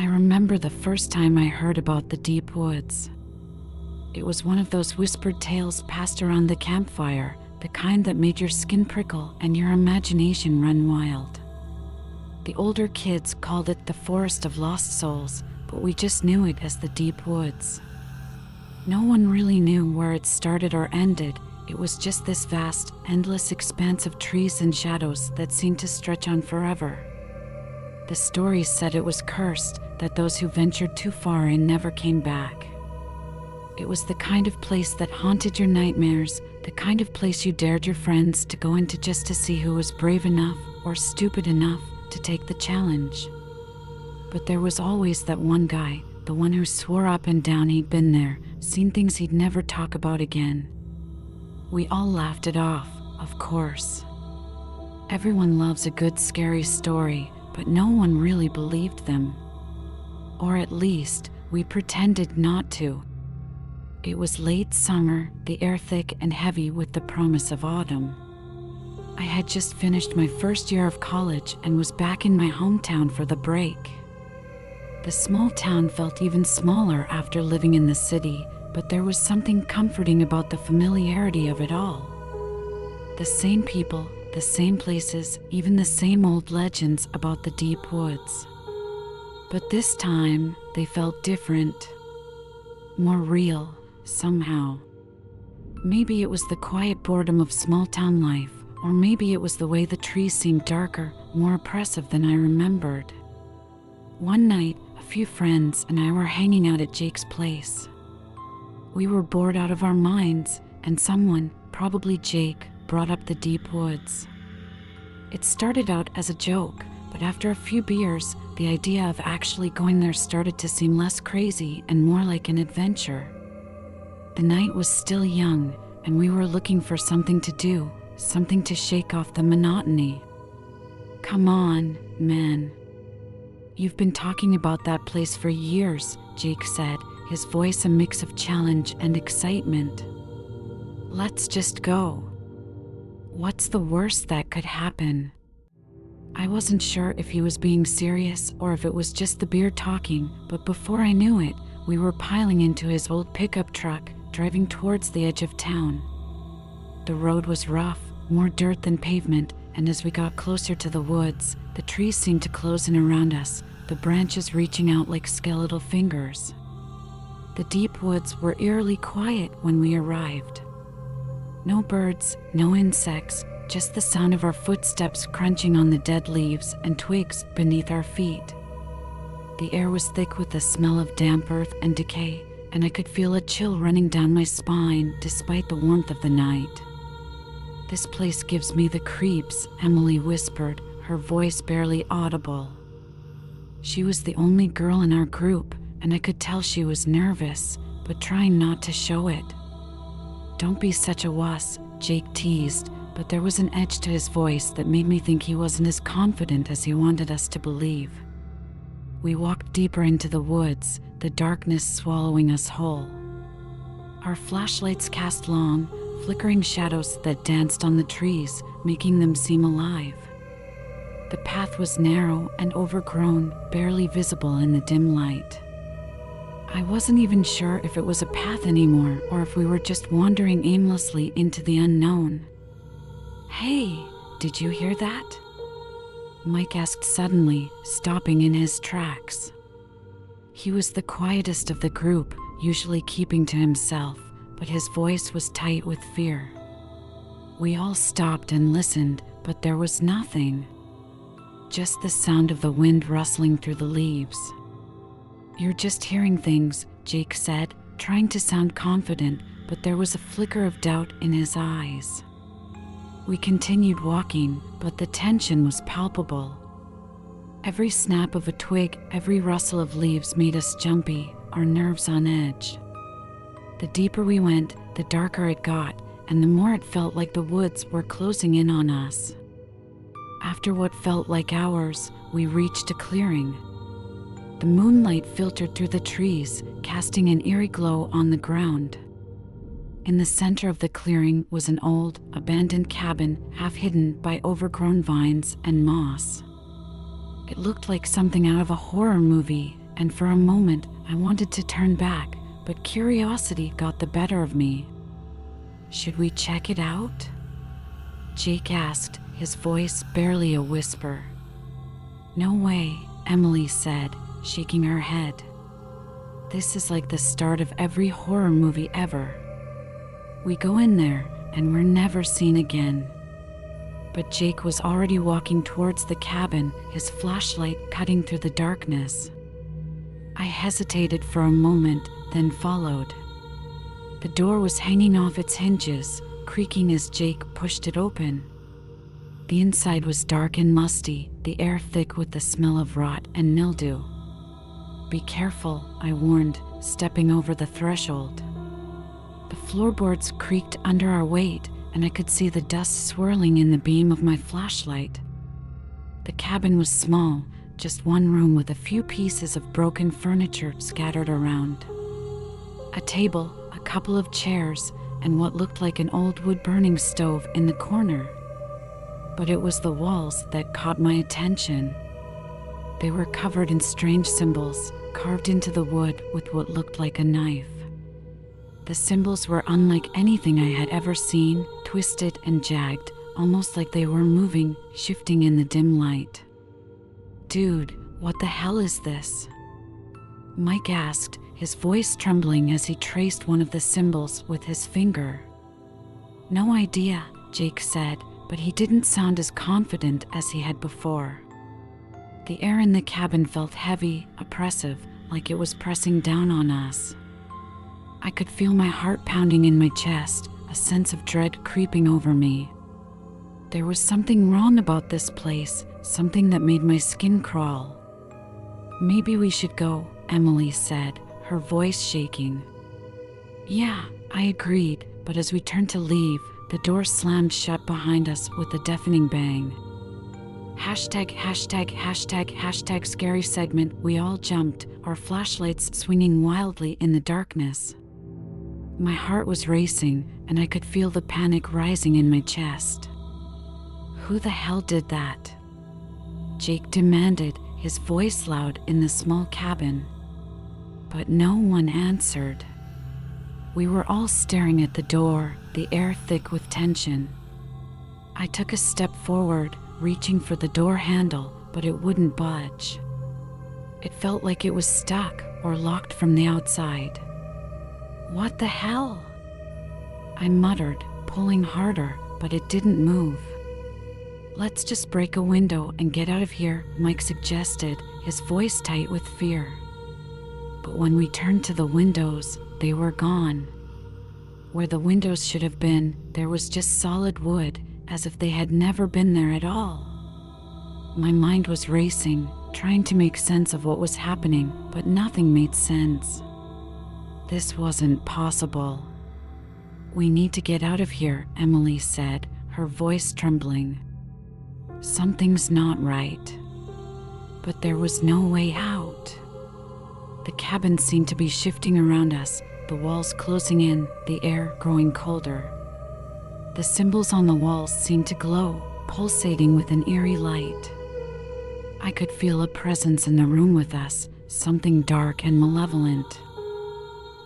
I remember the first time I heard about the deep woods. It was one of those whispered tales passed around the campfire, the kind that made your skin prickle and your imagination run wild. The older kids called it the Forest of Lost Souls, but we just knew it as the deep woods. No one really knew where it started or ended. It was just this vast, endless expanse of trees and shadows that seemed to stretch on forever. The stories said it was cursed, that those who ventured too far in never came back. It was the kind of place that haunted your nightmares, the kind of place you dared your friends to go into just to see who was brave enough or stupid enough to take the challenge. But there was always that one guy, the one who swore up and down he'd been there, seen things he'd never talk about again. We all laughed it off, of course. Everyone loves a good scary story, but no one really believed them. Or at least, we pretended not to. It was late summer, the air thick and heavy with the promise of autumn. I had just finished my first year of college and was back in my hometown for the break. The small town felt even smaller after living in the city, but there was something comforting about the familiarity of it all. The same people, the same places, even the same old legends about the deep woods. But this time, they felt different. More real, somehow. Maybe it was the quiet boredom of small-town life, or maybe it was the way the trees seemed darker, more oppressive than I remembered. One night, a few friends and I were hanging out at Jake's place. We were bored out of our minds, and someone, probably Jake, brought up the deep woods. It started out as a joke, but after a few beers, the idea of actually going there started to seem less crazy and more like an adventure. The night was still young, and we were looking for something to do, something to shake off the monotony. "Come on, man. You've been talking about that place for years," Jake said, his voice a mix of challenge and excitement. "Let's just go. What's the worst that could happen?" I wasn't sure if he was being serious or if it was just the beer talking, but before I knew it, we were piling into his old pickup truck, driving towards the edge of town. The road was rough, more dirt than pavement, and as we got closer to the woods, the trees seemed to close in around us, the branches reaching out like skeletal fingers. The deep woods were eerily quiet when we arrived. No birds, no insects, just the sound of our footsteps crunching on the dead leaves and twigs beneath our feet. The air was thick with the smell of damp earth and decay, and I could feel a chill running down my spine despite the warmth of the night. "This place gives me the creeps," Emily whispered, her voice barely audible. She was the only girl in our group, and I could tell she was nervous, but trying not to show it. "Don't be such a wuss," Jake teased, but there was an edge to his voice that made me think he wasn't as confident as he wanted us to believe. We walked deeper into the woods, the darkness swallowing us whole. Our flashlights cast long, flickering shadows that danced on the trees, making them seem alive. The path was narrow and overgrown, barely visible in the dim light. I wasn't even sure if it was a path anymore or if we were just wandering aimlessly into the unknown. "Hey, did you hear that?" Mike asked suddenly, stopping in his tracks. He was the quietest of the group, usually keeping to himself, but his voice was tight with fear. We all stopped and listened, but there was nothing. Just the sound of the wind rustling through the leaves. "You're just hearing things," Jake said, trying to sound confident, but there was a flicker of doubt in his eyes. We continued walking, but the tension was palpable. Every snap of a twig, every rustle of leaves made us jumpy, our nerves on edge. The deeper we went, the darker it got, and the more it felt like the woods were closing in on us. After what felt like hours, we reached a clearing. The moonlight filtered through the trees, casting an eerie glow on the ground. In the center of the clearing was an old, abandoned cabin, half hidden by overgrown vines and moss. It looked like something out of a horror movie, and for a moment I wanted to turn back, but curiosity got the better of me. "Should we check it out?" Jake asked, his voice barely a whisper. "No way," Emily said, shaking her head. "This is like the start of every horror movie ever. We go in there and we're never seen again." But Jake was already walking towards the cabin, his flashlight cutting through the darkness. I hesitated for a moment, then followed. The door was hanging off its hinges, creaking as Jake pushed it open. The inside was dark and musty, the air thick with the smell of rot and mildew. "Be careful," I warned, stepping over the threshold. The floorboards creaked under our weight, and I could see the dust swirling in the beam of my flashlight. The cabin was small, just one room with a few pieces of broken furniture scattered around. A table, a couple of chairs, and what looked like an old wood-burning stove in the corner. But it was the walls that caught my attention. They were covered in strange symbols, carved into the wood with what looked like a knife. The symbols were unlike anything I had ever seen, twisted and jagged, almost like they were moving, shifting in the dim light. "Dude, what the hell is this?" Mike asked, his voice trembling as he traced one of the symbols with his finger. "No idea," Jake said, but he didn't sound as confident as he had before. The air in the cabin felt heavy, oppressive, like it was pressing down on us. I could feel my heart pounding in my chest, a sense of dread creeping over me. There was something wrong about this place, something that made my skin crawl. "Maybe we should go," Emily said, her voice shaking. "Yeah," I agreed, but as we turned to leave, the door slammed shut behind us with a deafening bang. Hashtag scary segment. We all jumped, our flashlights swinging wildly in the darkness. My heart was racing, and I could feel the panic rising in my chest. "Who the hell did that?" Jake demanded, his voice loud in the small cabin. But no one answered. We were all staring at the door, the air thick with tension. I took a step forward, reaching for the door handle, but it wouldn't budge. It felt like it was stuck or locked from the outside. "What the hell?" I muttered, pulling harder, but it didn't move. "Let's just break a window and get out of here," Mike suggested, his voice tight with fear. But when we turned to the windows, they were gone. Where the windows should have been, there was just solid wood, as if they had never been there at all. My mind was racing, trying to make sense of what was happening, but nothing made sense. This wasn't possible. "We need to get out of here," Emily said, her voice trembling. "Something's not right." But there was no way out. The cabin seemed to be shifting around us, the walls closing in, the air growing colder. The symbols on the walls seemed to glow, pulsating with an eerie light. I could feel a presence in the room with us, something dark and malevolent.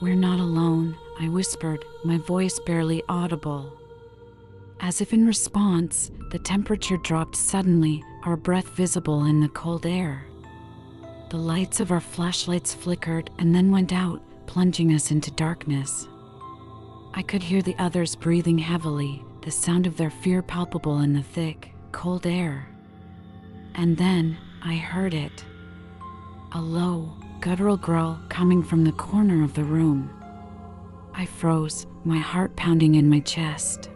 "We're not alone," I whispered, my voice barely audible. As if in response, the temperature dropped suddenly, our breath visible in the cold air. The lights of our flashlights flickered and then went out, plunging us into darkness. I could hear the others breathing heavily, the sound of their fear palpable in the thick, cold air. And then I heard it. A low, guttural growl coming from the corner of the room. I froze, my heart pounding in my chest.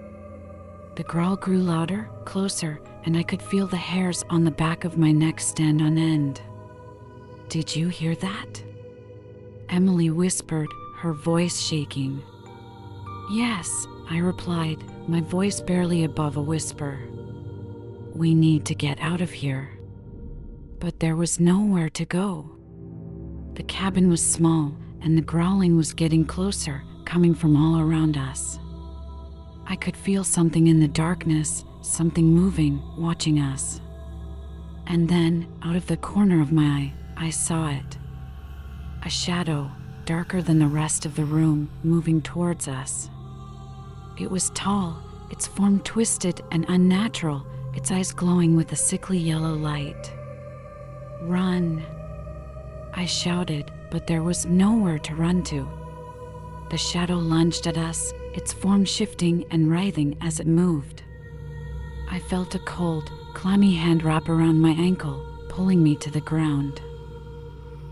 The growl grew louder, closer, and I could feel the hairs on the back of my neck stand on end. "Did you hear that?" Emily whispered, her voice shaking. "Yes," I replied, my voice barely above a whisper. "We need to get out of here." But there was nowhere to go. The cabin was small, and the growling was getting closer, coming from all around us. I could feel something in the darkness, something moving, watching us. And then, out of the corner of my eye, I saw it. A shadow, darker than the rest of the room, moving towards us. It was tall, its form twisted and unnatural, its eyes glowing with a sickly yellow light. "Run!" I shouted, but there was nowhere to run to. The shadow lunged at us, its form shifting and writhing as it moved. I felt a cold, clammy hand wrap around my ankle, pulling me to the ground.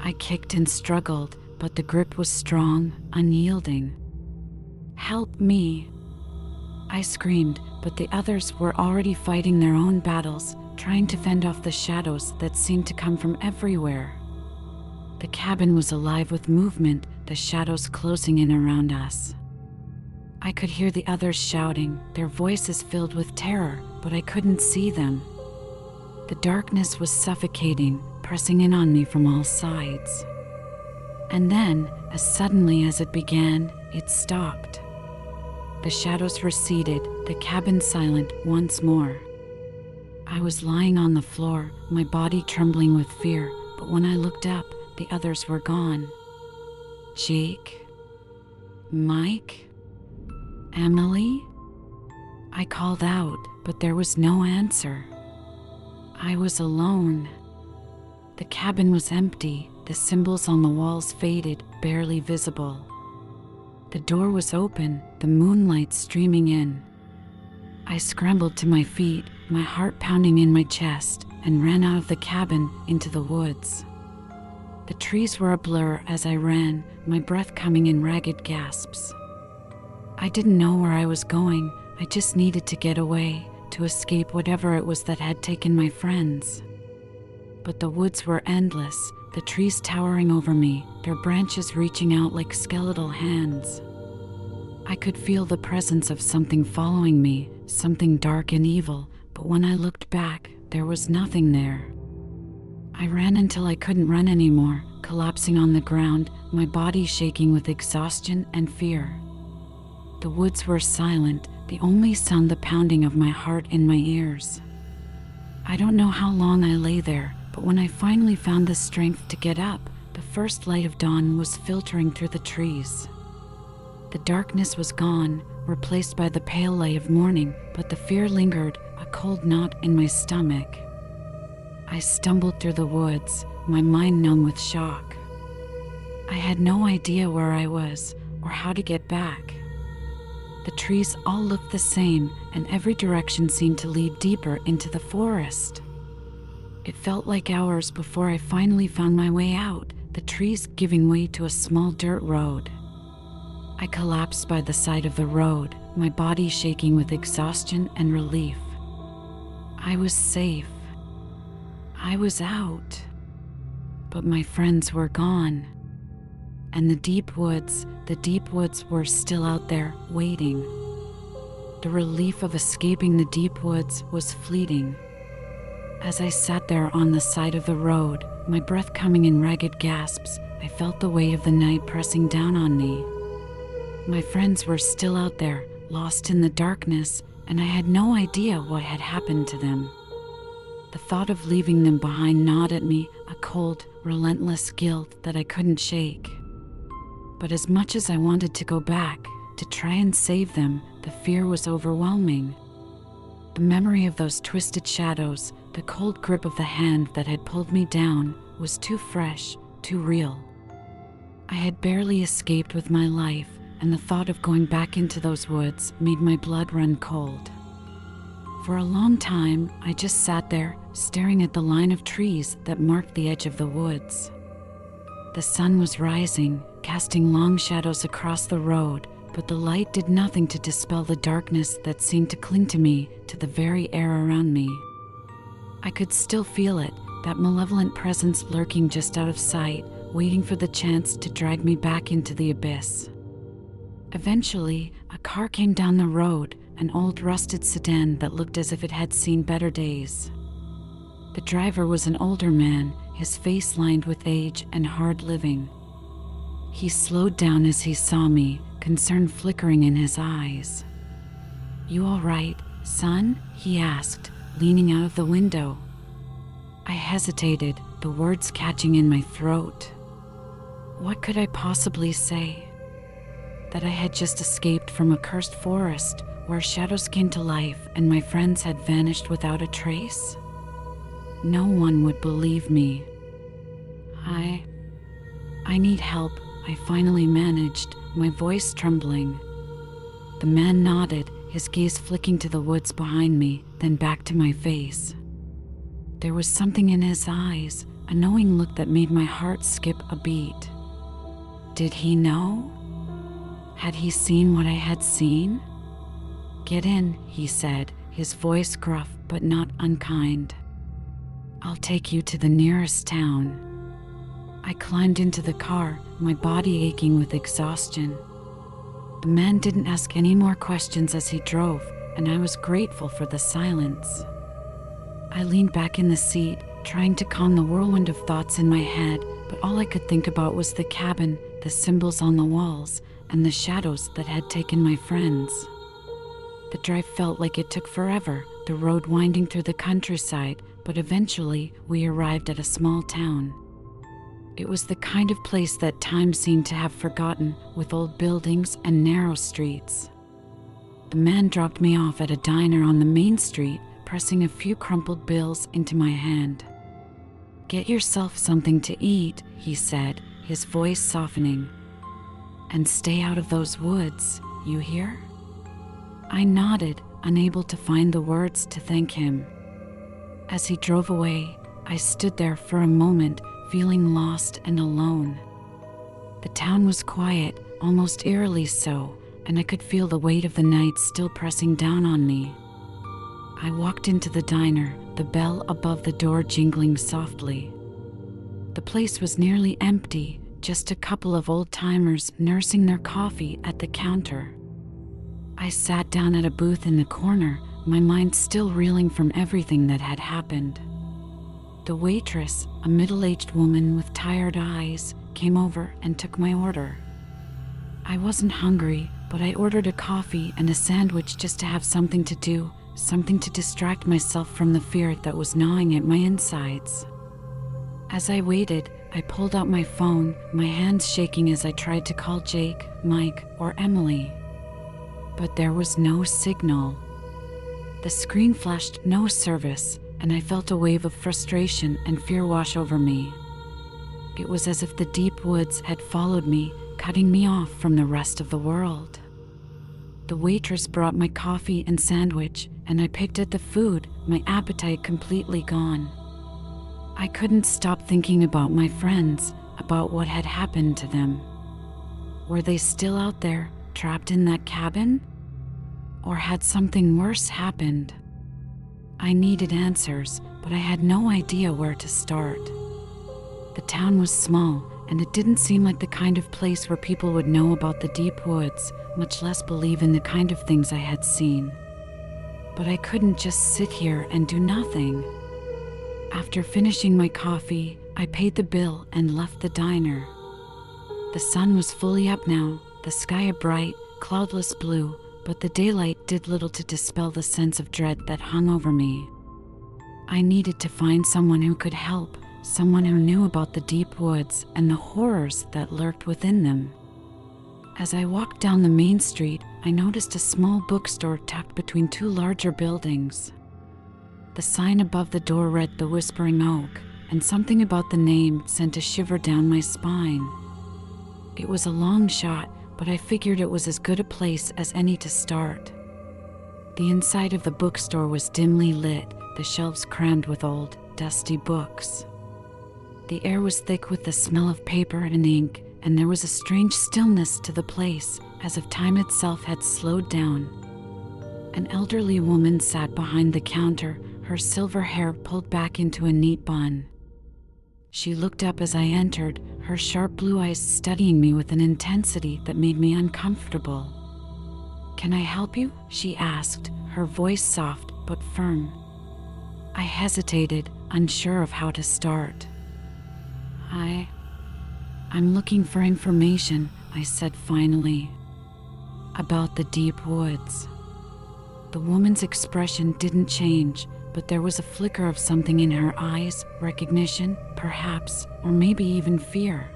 I kicked and struggled, but the grip was strong, unyielding. "Help me!" I screamed, but the others were already fighting their own battles, trying to fend off the shadows that seemed to come from everywhere. The cabin was alive with movement, the shadows closing in around us. I could hear the others shouting, their voices filled with terror, but I couldn't see them. The darkness was suffocating, pressing in on me from all sides. And then, as suddenly as it began, it stopped. The shadows receded, the cabin silent once more. I was lying on the floor, my body trembling with fear, but when I looked up, the others were gone. "Jake? Mike? Emily?" I called out, but there was no answer. I was alone. The cabin was empty, the symbols on the walls faded, barely visible. The door was open, the moonlight streaming in. I scrambled to my feet, my heart pounding in my chest, and ran out of the cabin into the woods. The trees were a blur as I ran, my breath coming in ragged gasps. I didn't know where I was going, I just needed to get away, to escape whatever it was that had taken my friends. But the woods were endless, the trees towering over me, their branches reaching out like skeletal hands. I could feel the presence of something following me, something dark and evil, but when I looked back, there was nothing there. I ran until I couldn't run anymore, collapsing on the ground, my body shaking with exhaustion and fear. The woods were silent, the only sound the pounding of my heart in my ears. I don't know how long I lay there, but when I finally found the strength to get up, the first light of dawn was filtering through the trees. The darkness was gone, replaced by the pale light of morning, but the fear lingered, a cold knot in my stomach. I stumbled through the woods, my mind numb with shock. I had no idea where I was, or how to get back. The trees all looked the same, and every direction seemed to lead deeper into the forest. It felt like hours before I finally found my way out, the trees giving way to a small dirt road. I collapsed by the side of the road, my body shaking with exhaustion and relief. I was safe. I was out. But my friends were gone. And the deep woods were still out there, waiting. The relief of escaping the deep woods was fleeting. As I sat there on the side of the road, my breath coming in ragged gasps, I felt the weight of the night pressing down on me. My friends were still out there, lost in the darkness, and I had no idea what had happened to them. The thought of leaving them behind gnawed at me, a cold, relentless guilt that I couldn't shake. But as much as I wanted to go back, to try and save them, the fear was overwhelming. The memory of those twisted shadows, the cold grip of the hand that had pulled me down, was too fresh, too real. I had barely escaped with my life, and the thought of going back into those woods made my blood run cold. For a long time, I just sat there, staring at the line of trees that marked the edge of the woods. The sun was rising, casting long shadows across the road, but the light did nothing to dispel the darkness that seemed to cling to me, to the very air around me. I could still feel it, that malevolent presence lurking just out of sight, waiting for the chance to drag me back into the abyss. Eventually, a car came down the road, an old rusted sedan that looked as if it had seen better days. The driver was an older man, his face lined with age and hard living. He slowed down as he saw me, concern flickering in his eyes. "You all right, son?" he asked, leaning out of the window. I hesitated, the words catching in my throat. What could I possibly say? That I had just escaped from a cursed forest where shadows came to life and my friends had vanished without a trace? No one would believe me. I need help, I finally managed, my voice trembling. The man nodded, his gaze flicking to the woods behind me, then back to my face. There was something in his eyes, a knowing look that made my heart skip a beat. Did he know? Had he seen what I had seen? "Get in," he said, his voice gruff but not unkind. "I'll take you to the nearest town." I climbed into the car, my body aching with exhaustion. The man didn't ask any more questions as he drove, and I was grateful for the silence. I leaned back in the seat, trying to calm the whirlwind of thoughts in my head, but all I could think about was the cabin, the symbols on the walls, and the shadows that had taken my friends. The drive felt like it took forever, the road winding through the countryside, but eventually we arrived at a small town. It was the kind of place that time seemed to have forgotten, with old buildings and narrow streets. The man dropped me off at a diner on the main street, pressing a few crumpled bills into my hand. "Get yourself something to eat," he said, his voice softening. "And stay out of those woods, you hear?" I nodded, unable to find the words to thank him. As he drove away, I stood there for a moment, feeling lost and alone. The town was quiet, almost eerily so, and I could feel the weight of the night still pressing down on me. I walked into the diner, the bell above the door jingling softly. The place was nearly empty, just a couple of old-timers nursing their coffee at the counter. I sat down at a booth in the corner, my mind still reeling from everything that had happened. The waitress, a middle-aged woman with tired eyes, came over and took my order. I wasn't hungry, but I ordered a coffee and a sandwich just to have something to do, something to distract myself from the fear that was gnawing at my insides. As I waited, I pulled out my phone, my hands shaking as I tried to call Jake, Mike, or Emily. But there was no signal. The screen flashed "no service," and I felt a wave of frustration and fear wash over me. It was as if the deep woods had followed me, cutting me off from the rest of the world. The waitress brought my coffee and sandwich, and I picked at the food, my appetite completely gone. I couldn't stop thinking about my friends, about what had happened to them. Were they still out there, trapped in that cabin? Or had something worse happened? I needed answers, but I had no idea where to start. The town was small, and it didn't seem like the kind of place where people would know about the deep woods, much less believe in the kind of things I had seen. But I couldn't just sit here and do nothing. After finishing my coffee, I paid the bill and left the diner. The sun was fully up now, the sky a bright, cloudless blue, but the daylight did little to dispel the sense of dread that hung over me. I needed to find someone who could help, someone who knew about the deep woods and the horrors that lurked within them. As I walked down the main street, I noticed a small bookstore tucked between two larger buildings. The sign above the door read "The Whispering Oak," and something about the name sent a shiver down my spine. It was a long shot, but I figured it was as good a place as any to start. The inside of the bookstore was dimly lit, the shelves crammed with old, dusty books. The air was thick with the smell of paper and ink, and there was a strange stillness to the place, as if time itself had slowed down. An elderly woman sat behind the counter, her silver hair pulled back into a neat bun. She looked up as I entered, her sharp blue eyes studying me with an intensity that made me uncomfortable. "Can I help you?" she asked, her voice soft but firm. I hesitated, unsure of how to start. I'm looking for information," I said finally. "About the deep woods." The woman's expression didn't change, but there was a flicker of something in her eyes, recognition, perhaps, or maybe even fear.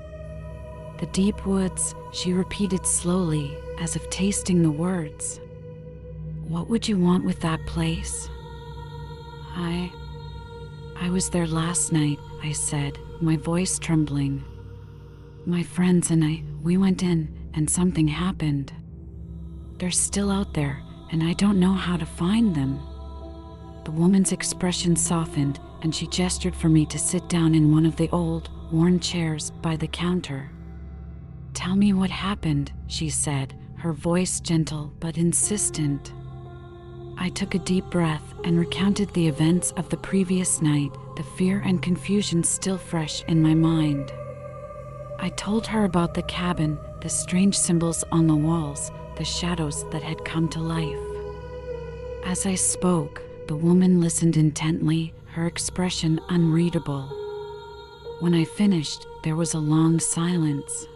The deep woods, she repeated slowly, as if tasting the words. What would you want with that place? I was there last night, I said, my voice trembling. My friends and we went in, and something happened. They're still out there, and I don't know how to find them. The woman's expression softened, and she gestured for me to sit down in one of the old, worn chairs by the counter. Tell me what happened, she said, her voice gentle but insistent. I took a deep breath and recounted the events of the previous night, the fear and confusion still fresh in my mind. I told her about the cabin, the strange symbols on the walls, the shadows that had come to life. As I spoke, the woman listened intently, her expression unreadable. When I finished, there was a long silence.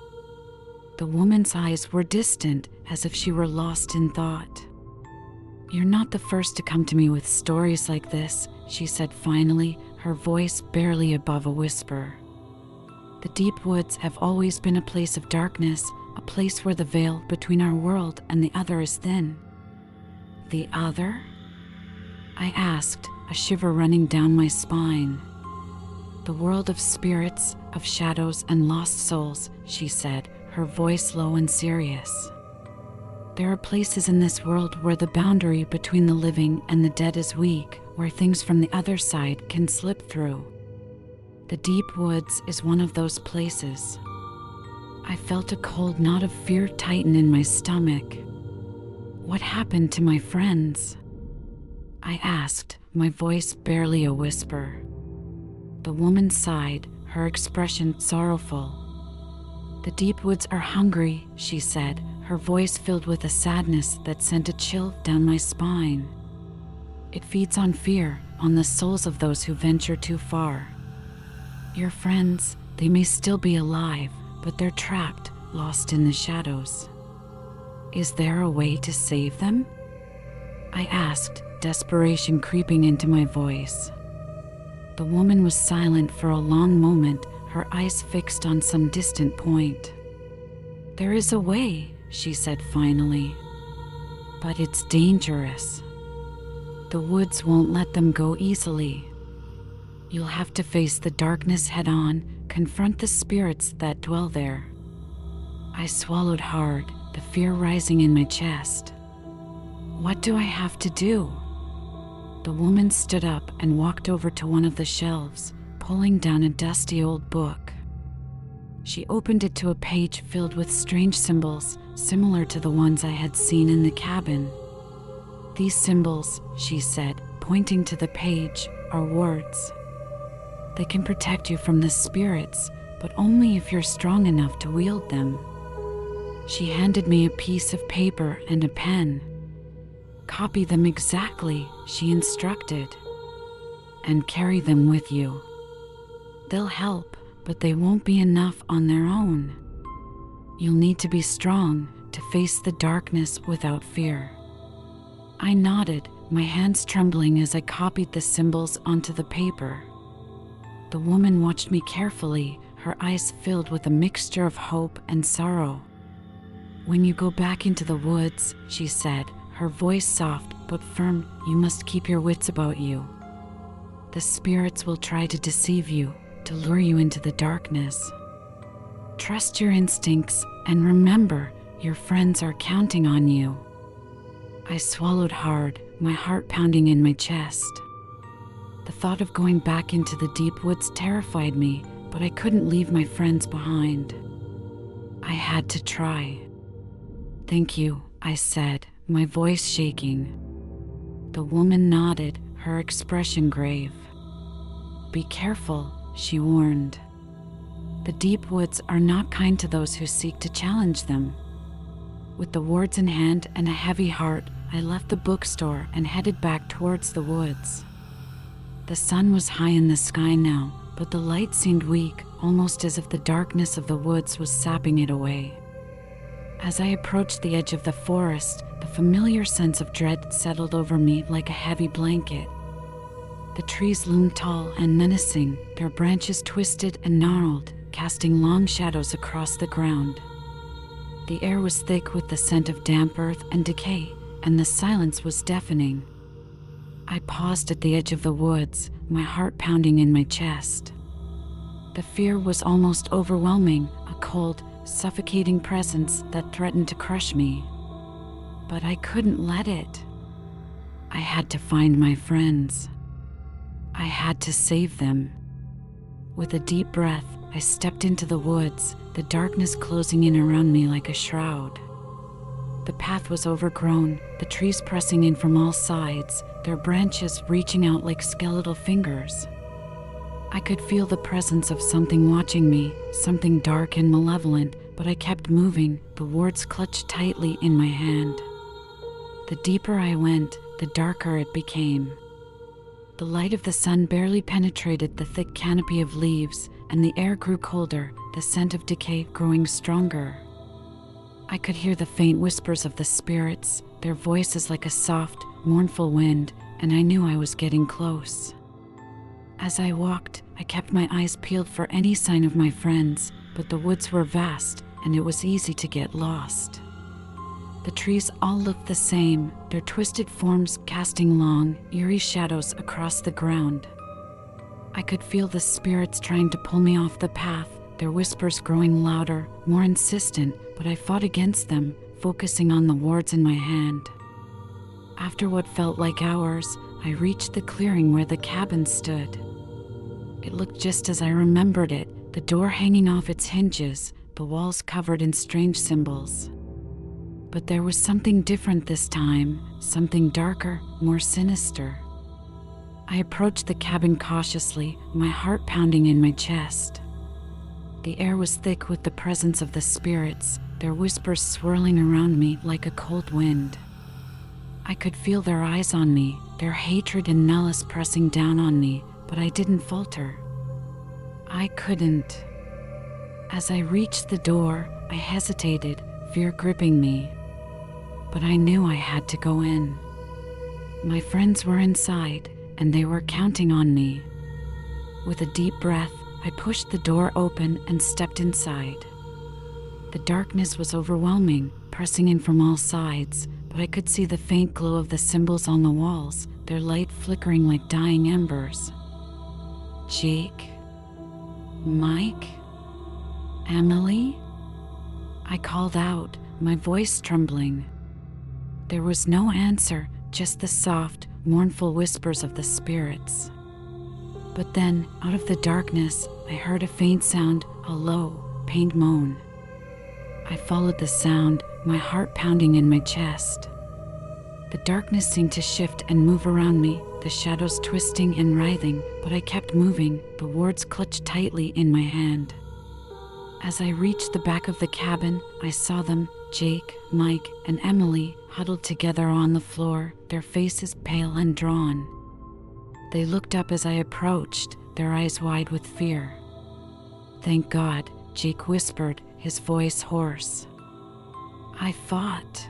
The woman's eyes were distant, as if she were lost in thought. You're not the first to come to me with stories like this, she said finally, her voice barely above a whisper. The deep woods have always been a place of darkness, a place where the veil between our world and the other is thin. The other? I asked, a shiver running down my spine. The world of spirits, of shadows and lost souls, she said, her voice low and serious. There are places in this world where the boundary between the living and the dead is weak, where things from the other side can slip through. The deep woods is one of those places. I felt a cold knot of fear tighten in my stomach. What happened to my friends? I asked, my voice barely a whisper. The woman sighed, her expression sorrowful. The deep woods are hungry, she said, her voice filled with a sadness that sent a chill down my spine. It feeds on fear, on the souls of those who venture too far. Your friends, they may still be alive, but they're trapped, lost in the shadows. Is there a way to save them? I asked, desperation creeping into my voice. The woman was silent for a long moment, her eyes fixed on some distant point. There is a way, she said finally. But it's dangerous. The woods won't let them go easily. You'll have to face the darkness head on, confront the spirits that dwell there. I swallowed hard, the fear rising in my chest. What do I have to do? The woman stood up and walked over to one of the shelves, pulling down a dusty old book. She opened it to a page filled with strange symbols, similar to the ones I had seen in the cabin. These symbols, she said, pointing to the page, are words. They can protect you from the spirits, but only if you're strong enough to wield them. She handed me a piece of paper and a pen. Copy them exactly, she instructed, and carry them with you. They'll help, but they won't be enough on their own. You'll need to be strong to face the darkness without fear. I nodded, my hands trembling as I copied the symbols onto the paper. The woman watched me carefully, her eyes filled with a mixture of hope and sorrow. When you go back into the woods, she said, her voice soft but firm, you must keep your wits about you. The spirits will try to deceive you, to lure you into the darkness. Trust your instincts and remember, your friends are counting on you. I swallowed hard, my heart pounding in my chest. The thought of going back into the deep woods terrified me, but I couldn't leave my friends behind. I had to try. Thank you, I said, my voice shaking. The woman nodded, her expression grave. Be careful, she warned. The deep woods are not kind to those who seek to challenge them. With the words in hand and a heavy heart, I left the bookstore and headed back towards the woods. The sun was high in the sky now, but the light seemed weak, almost as if the darkness of the woods was sapping it away. As I approached the edge of the forest, the familiar sense of dread settled over me like a heavy blanket. The trees loomed tall and menacing, their branches twisted and gnarled, casting long shadows across the ground. The air was thick with the scent of damp earth and decay, and the silence was deafening. I paused at the edge of the woods, my heart pounding in my chest. The fear was almost overwhelming, a cold, suffocating presence that threatened to crush me. But I couldn't let it. I had to find my friends. I had to save them. With a deep breath, I stepped into the woods, the darkness closing in around me like a shroud. The path was overgrown, the trees pressing in from all sides, their branches reaching out like skeletal fingers. I could feel the presence of something watching me, something dark and malevolent, but I kept moving, the words clutched tightly in my hand. The deeper I went, the darker it became. The light of the sun barely penetrated the thick canopy of leaves, and the air grew colder, the scent of decay growing stronger. I could hear the faint whispers of the spirits, their voices like a soft, mournful wind, and I knew I was getting close. As I walked, I kept my eyes peeled for any sign of my friends, but the woods were vast, and it was easy to get lost. The trees all looked the same, their twisted forms casting long, eerie shadows across the ground. I could feel the spirits trying to pull me off the path, their whispers growing louder, more insistent, but I fought against them, focusing on the words in my hand. After what felt like hours, I reached the clearing where the cabin stood. It looked just as I remembered it, the door hanging off its hinges, the walls covered in strange symbols. But there was something different this time, something darker, more sinister. I approached the cabin cautiously, my heart pounding in my chest. The air was thick with the presence of the spirits, their whispers swirling around me like a cold wind. I could feel their eyes on me, their hatred and malice pressing down on me, but I didn't falter. I couldn't. As I reached the door, I hesitated, fear gripping me. But I knew I had to go in. My friends were inside, and they were counting on me. With a deep breath, I pushed the door open and stepped inside. The darkness was overwhelming, pressing in from all sides, but I could see the faint glow of the symbols on the walls, their light flickering like dying embers. Jake? Mike? Emily? I called out, my voice trembling. There was no answer, just the soft, mournful whispers of the spirits. But then, out of the darkness, I heard a faint sound, a low, pained moan. I followed the sound, my heart pounding in my chest. The darkness seemed to shift and move around me, the shadows twisting and writhing, but I kept moving, the words clutched tightly in my hand. As I reached the back of the cabin, I saw them, Jake, Mike, and Emily, huddled together on the floor, their faces pale and drawn. They looked up as I approached, their eyes wide with fear. "Thank God," Jake whispered, his voice hoarse. I thought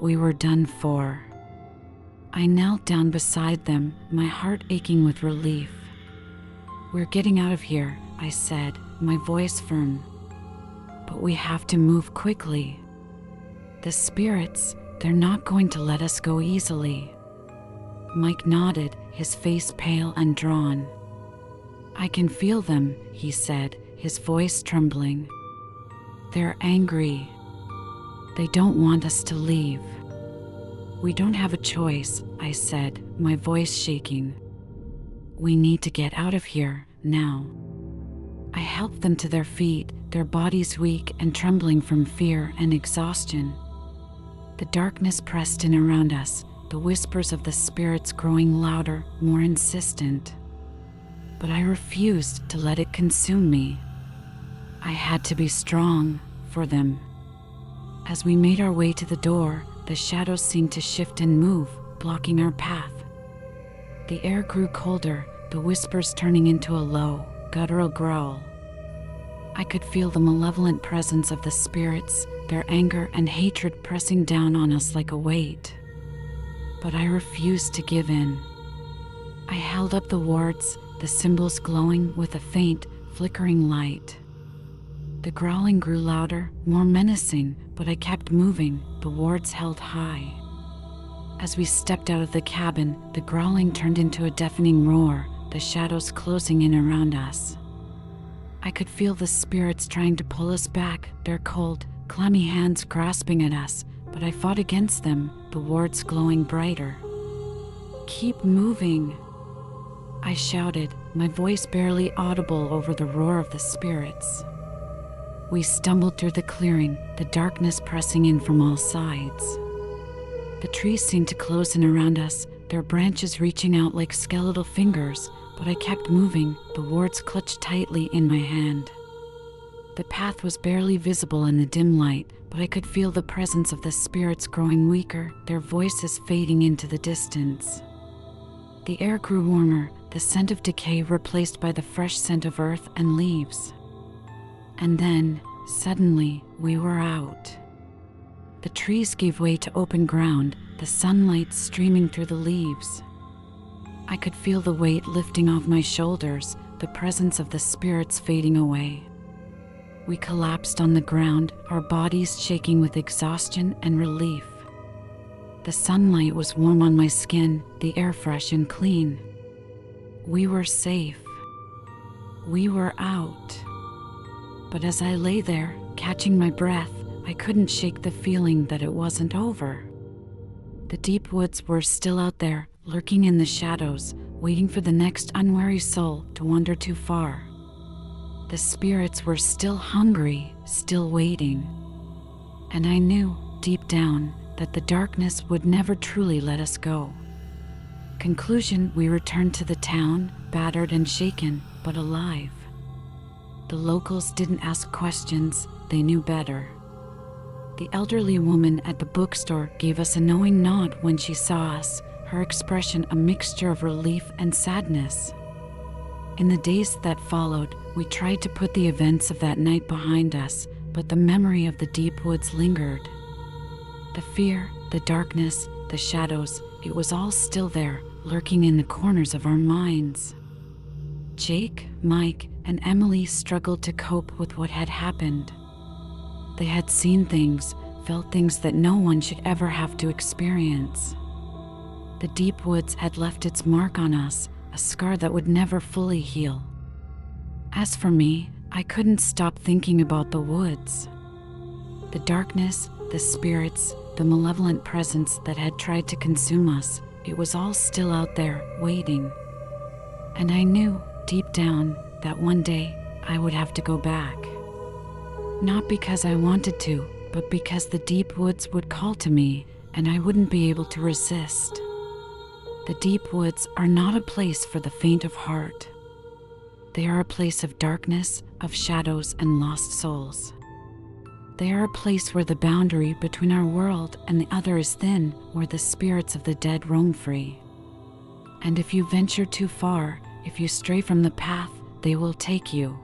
we were done for. I knelt down beside them, my heart aching with relief. "We're getting out of here," I said, my voice firm. "But we have to move quickly. The spirits, they're not going to let us go easily." Mike nodded, his face pale and drawn. "I can feel them," he said, his voice trembling. "They're angry. They don't want us to leave." "We don't have a choice," I said, my voice shaking. "We need to get out of here, now." I helped them to their feet, their bodies weak and trembling from fear and exhaustion. The darkness pressed in around us, the whispers of the spirits growing louder, more insistent. But I refused to let it consume me. I had to be strong for them. As we made our way to the door, the shadows seemed to shift and move, blocking our path. The air grew colder, the whispers turning into a low, guttural growl. I could feel the malevolent presence of the spirits, their anger and hatred pressing down on us like a weight. But I refused to give in. I held up the words, the symbols glowing with a faint, flickering light. The growling grew louder, more menacing, but I kept moving, the wards held high. As we stepped out of the cabin, the growling turned into a deafening roar, the shadows closing in around us. I could feel the spirits trying to pull us back, their cold, clammy hands grasping at us, but I fought against them, the wards glowing brighter. "Keep moving," I shouted, my voice barely audible over the roar of the spirits. We stumbled through the clearing, the darkness pressing in from all sides. The trees seemed to close in around us, their branches reaching out like skeletal fingers, but I kept moving, the wards clutched tightly in my hand. The path was barely visible in the dim light, but I could feel the presence of the spirits growing weaker, their voices fading into the distance. The air grew warmer, the scent of decay replaced by the fresh scent of earth and leaves. And then, suddenly, we were out. The trees gave way to open ground, the sunlight streaming through the leaves. I could feel the weight lifting off my shoulders, the presence of the spirits fading away. We collapsed on the ground, our bodies shaking with exhaustion and relief. The sunlight was warm on my skin, the air fresh and clean. We were safe. We were out. But as I lay there, catching my breath, I couldn't shake the feeling that it wasn't over. The deep woods were still out there, lurking in the shadows, waiting for the next unwary soul to wander too far. The spirits were still hungry, still waiting. And I knew, deep down, that the darkness would never truly let us go. Conclusion, we returned to the town, battered and shaken, but alive. The locals didn't ask questions, they knew better. The elderly woman at the bookstore gave us a knowing nod when she saw us, her expression a mixture of relief and sadness. In the days that followed, we tried to put the events of that night behind us, but the memory of the deep woods lingered. The fear, the darkness, the shadows, it was all still there, lurking in the corners of our minds. Jake, Mike, and Emily struggled to cope with what had happened. They had seen things, felt things that no one should ever have to experience. The deep woods had left its mark on us, a scar that would never fully heal. As for me, I couldn't stop thinking about the woods. The darkness, the spirits, the malevolent presence that had tried to consume us, it was all still out there, waiting. And I knew, deep down, that one day I would have to go back. Not because I wanted to, but because the deep woods would call to me, and I wouldn't be able to resist. The deep woods are not a place for the faint of heart. They are a place of darkness, of shadows and lost souls. They are a place where the boundary between our world and the other is thin, where the spirits of the dead roam free. And if you venture too far, if you stray from the path, they will take you.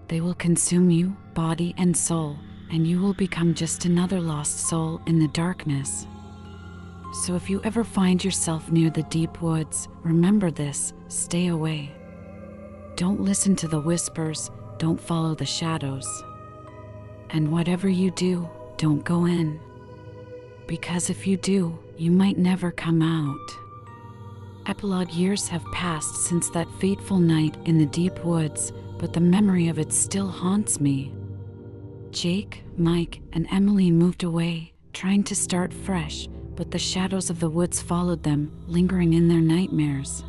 They will consume you, body and soul, and you will become just another lost soul in the darkness. So if you ever find yourself near the deep woods, remember this, stay away. Don't listen to the whispers, don't follow the shadows. And whatever you do, don't go in. Because if you do, you might never come out. Epilogue. Years have passed since that fateful night in the deep woods, but the memory of it still haunts me. Jake, Mike, and Emily moved away, trying to start fresh, but the shadows of the woods followed them, lingering in their nightmares.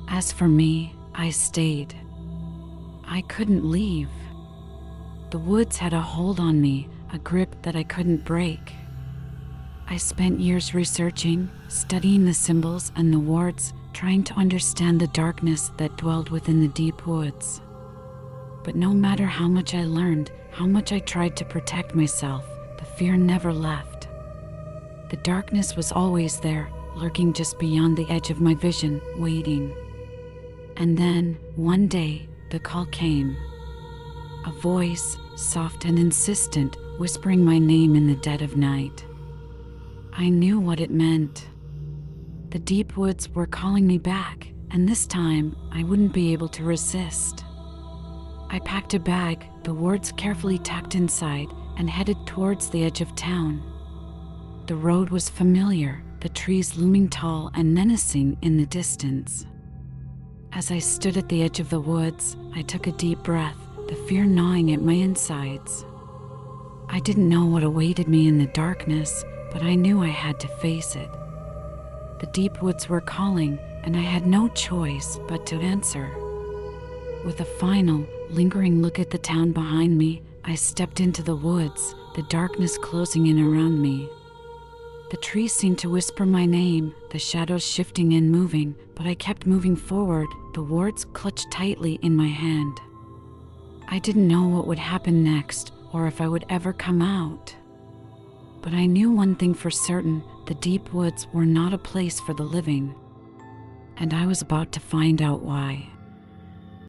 As for me, I stayed. I couldn't leave. The woods had a hold on me, a grip that I couldn't break. I spent years researching, studying the symbols and the wards, trying to understand the darkness that dwelled within the deep woods. But no matter how much I learned, how much I tried to protect myself, the fear never left. The darkness was always there, lurking just beyond the edge of my vision, waiting. And then, one day, the call came. A voice, soft and insistent, whispering my name in the dead of night. I knew what it meant. The deep woods were calling me back, and this time I wouldn't be able to resist. I packed a bag, the words carefully tacked inside, and headed towards the edge of town. The road was familiar, the trees looming tall and menacing in the distance. As I stood at the edge of the woods, I took a deep breath, the fear gnawing at my insides. I didn't know what awaited me in the darkness, but I knew I had to face it. The deep woods were calling, and I had no choice but to answer. With a final, lingering look at the town behind me, I stepped into the woods, the darkness closing in around me. The trees seemed to whisper my name, the shadows shifting and moving, but I kept moving forward, the words clutched tightly in my hand. I didn't know what would happen next, or if I would ever come out. But I knew one thing for certain, the deep woods were not a place for the living. And I was about to find out why.